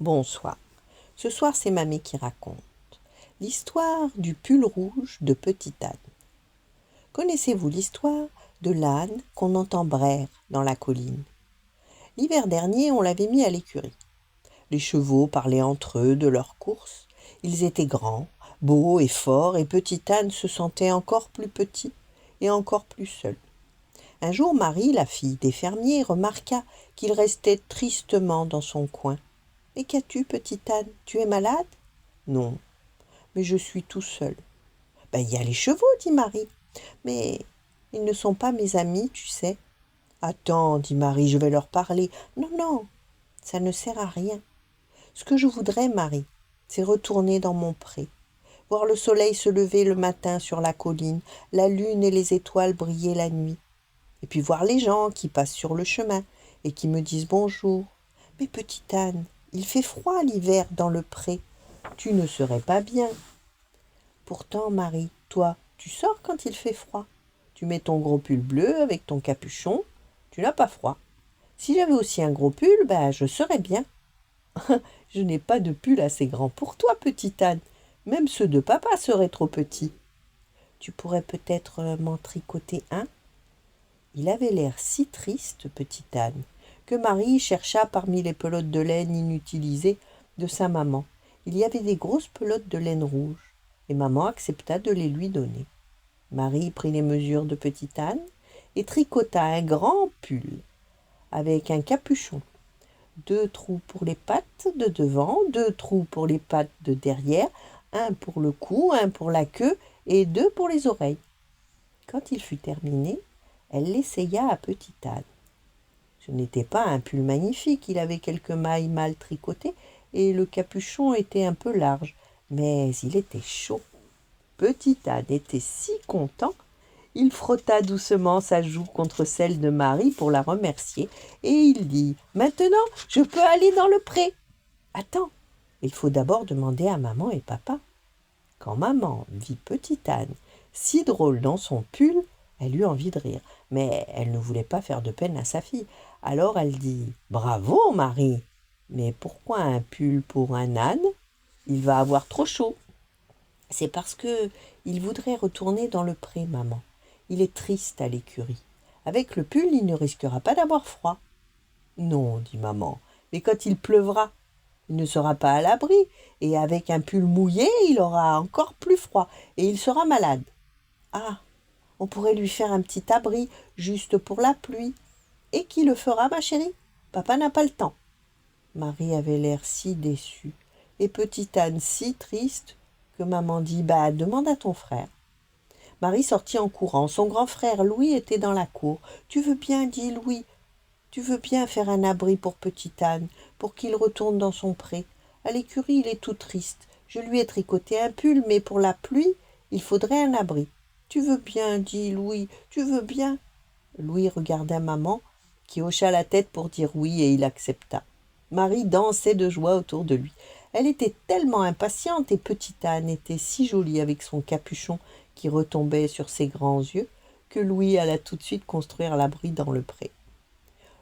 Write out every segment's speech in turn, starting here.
Bonsoir. Ce soir, c'est Mamie qui raconte l'histoire du pull rouge de Petite Anne. Connaissez-vous l'histoire de l'âne qu'on entend braire dans la colline? L'hiver dernier, on l'avait mis à l'écurie. Les chevaux parlaient entre eux de leurs courses. Ils étaient grands, beaux et forts, et Petite Anne se sentait encore plus petit et encore plus seul. Un jour, Marie, la fille des fermiers, remarqua qu'il restait tristement dans son coin. « Mais qu'as-tu, Petite Anne? Tu es malade ?»« Non, mais je suis tout seul. »« Il y a les chevaux, dit Marie. Mais ils ne sont pas mes amis, tu sais. »« Attends, dit Marie, je vais leur parler. »« Non, non, ça ne sert à rien. Ce que je voudrais, Marie, c'est retourner dans mon pré, voir le soleil se lever le matin sur la colline, la lune et les étoiles briller la nuit, et puis voir les gens qui passent sur le chemin et qui me disent bonjour. Mais Petite Anne, il fait froid l'hiver dans le pré. Tu ne serais pas bien. Pourtant, Marie, toi, tu sors quand il fait froid. Tu mets ton gros pull bleu avec ton capuchon. Tu n'as pas froid. Si j'avais aussi un gros pull, je serais bien. Je n'ai pas de pull assez grand pour toi, Petite Anne. Même ceux de papa seraient trop petits. Tu pourrais peut-être m'en tricoter un? Il avait l'air si triste, Petite Anne, que Marie chercha parmi les pelotes de laine inutilisées de sa maman. Il y avait des grosses pelotes de laine rouge, et maman accepta de les lui donner. Marie prit les mesures de Petite Anne et tricota un grand pull avec un capuchon. 2 trous pour les pattes de devant, 2 trous pour les pattes de derrière, un pour le cou, un pour la queue et 2 pour les oreilles. Quand il fut terminé, elle l'essaya à Petite Anne. Ce n'était pas un pull magnifique, il avait quelques mailles mal tricotées et le capuchon était un peu large, mais il était chaud. Petite Anne était si content, il frotta doucement sa joue contre celle de Marie pour la remercier et il dit « Maintenant, je peux aller dans le pré. »« Attends, il faut d'abord demander à maman et papa. » Quand maman vit Petite Anne si drôle dans son pull, elle eut envie de rire, mais elle ne voulait pas faire de peine à sa fille. Alors elle dit « Bravo, Marie, mais pourquoi un pull pour un âne? Il va avoir trop chaud. »« C'est parce que il voudrait retourner dans le pré, maman. Il est triste à l'écurie. Avec le pull, il ne risquera pas d'avoir froid. »« Non, dit maman, mais quand il pleuvra, il ne sera pas à l'abri, et avec un pull mouillé, il aura encore plus froid, et il sera malade. »« Ah, on pourrait lui faire un petit abri, juste pour la pluie. » »« Et qui le fera, ma chérie? Papa n'a pas le temps. » Marie avait l'air si déçue, et Petite Anne si triste, que maman dit « demande à ton frère. » Marie sortit en courant. Son grand frère Louis était dans la cour. « Tu veux bien, dit Louis, tu veux bien faire un abri pour Petite Anne, pour qu'il retourne dans son pré. À l'écurie, il est tout triste. Je lui ai tricoté un pull, mais pour la pluie, il faudrait un abri. Tu veux bien, dit Louis, tu veux bien. » Louis regarda maman, qui hocha la tête pour dire oui, et il accepta. Marie dansait de joie autour de lui. Elle était tellement impatiente, et Petite Anne était si jolie avec son capuchon qui retombait sur ses grands yeux, que Louis alla tout de suite construire l'abri dans le pré.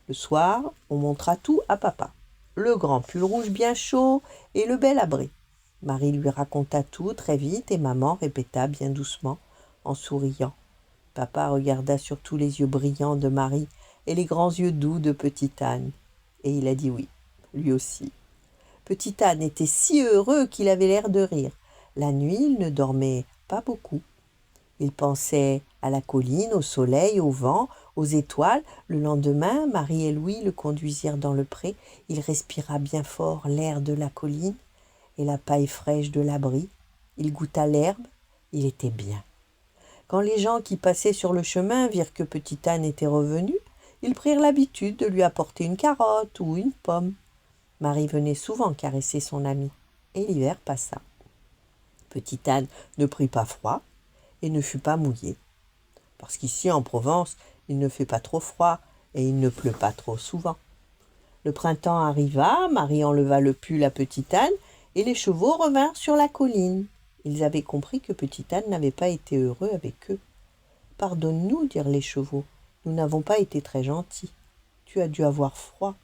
Le soir, on montra tout à papa. Le grand pull rouge bien chaud et le bel abri. Marie lui raconta tout très vite et maman répéta bien doucement en souriant. Papa regarda surtout les yeux brillants de Marie et les grands yeux doux de Petite Anne. Et il a dit oui, lui aussi. Petite Anne était si heureux qu'il avait l'air de rire. La nuit, il ne dormait pas beaucoup. Il pensait à la colline, au soleil, au vent, aux étoiles. Le lendemain, Marie et Louis le conduisirent dans le pré. Il respira bien fort l'air de la colline et la paille fraîche de l'abri. Il goûta l'herbe. Il était bien. Quand les gens qui passaient sur le chemin virent que Petite Anne était revenue, ils prirent l'habitude de lui apporter une carotte ou une pomme. Marie venait souvent caresser son amie, et l'hiver passa. Petite Anne ne prit pas froid et ne fut pas mouillée, parce qu'ici en Provence, il ne fait pas trop froid et il ne pleut pas trop souvent. Le printemps arriva, Marie enleva le pull à Petite Anne et les chevaux revinrent sur la colline. Ils avaient compris que Petite Anne n'avait pas été heureux avec eux. « Pardonne-nous, dirent les chevaux, nous n'avons pas été très gentils. Tu as dû avoir froid. »«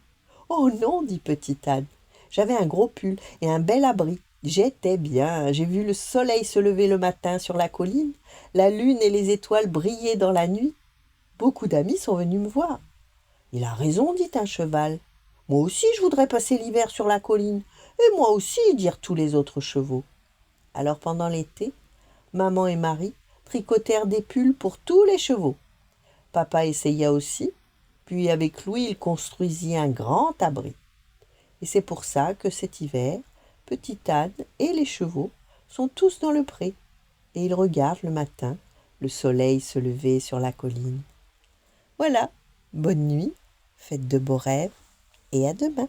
Oh non, dit Petite Anne, J'avais un gros pull et un bel abri. J'étais bien. J'ai vu le soleil se lever le matin sur la colline, la lune et les étoiles briller dans la nuit. Beaucoup d'amis sont venus me voir. Il a raison, dit un cheval. Moi aussi, je voudrais passer l'hiver sur la colline. Et moi aussi, dirent tous les autres chevaux. Alors pendant l'été, maman et Marie tricotèrent des pulls pour tous les chevaux. Papa essaya aussi, puis avec Louis, il construisit un grand abri. Et c'est pour ça que cet hiver, Petit Âne et les chevaux sont tous dans le pré, et ils regardent le matin le soleil se lever sur la colline. Voilà, bonne nuit, faites de beaux rêves, et à demain.